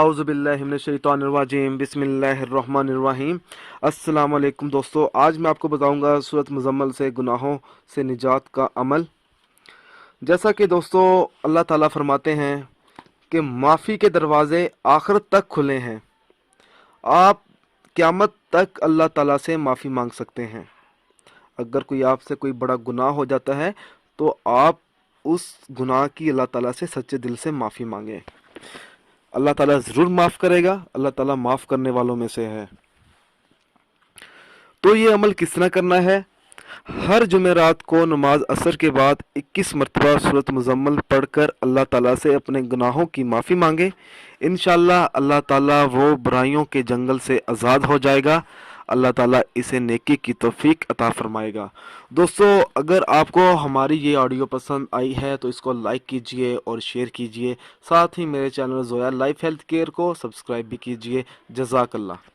اعوذ باللہ من الشیطان الرجیم بسم اللہ الرحمن الرحیم۔ السلام علیکم دوستو، آج میں آپ کو بتاؤں گا سورۃ مزمل سے گناہوں سے نجات کا عمل۔ جیسا کہ دوستو اللہ تعالیٰ فرماتے ہیں کہ معافی کے دروازے آخرت تک کھلے ہیں، آپ قیامت تک اللہ تعالیٰ سے معافی مانگ سکتے ہیں۔ اگر کوئی آپ سے کوئی بڑا گناہ ہو جاتا ہے تو آپ اس گناہ کی اللہ تعالیٰ سے سچے دل سے معافی مانگیں، اللہ تعالیٰ ضرور معاف کرے گا۔ اللہ تعالیٰ معاف کرنے والوں میں سے ہے۔ تو یہ عمل کس طرح کرنا ہے؟ ہر جمعرات کو نماز عصر کے بعد 21 مرتبہ سورۃ مزمل پڑھ کر اللہ تعالیٰ سے اپنے گناہوں کی معافی مانگے۔ انشاءاللہ اللہ تعالیٰ وہ برائیوں کے جنگل سے آزاد ہو جائے گا۔ اللہ تعالیٰ اسے نیکی کی توفیق عطا فرمائے گا۔ دوستو اگر آپ کو ہماری یہ آڈیو پسند آئی ہے تو اس کو لائک کیجئے اور شیئر کیجئے، ساتھ ہی میرے channel Zoya life health care کو سبسکرائب بھی کیجئے۔ جزاک اللہ۔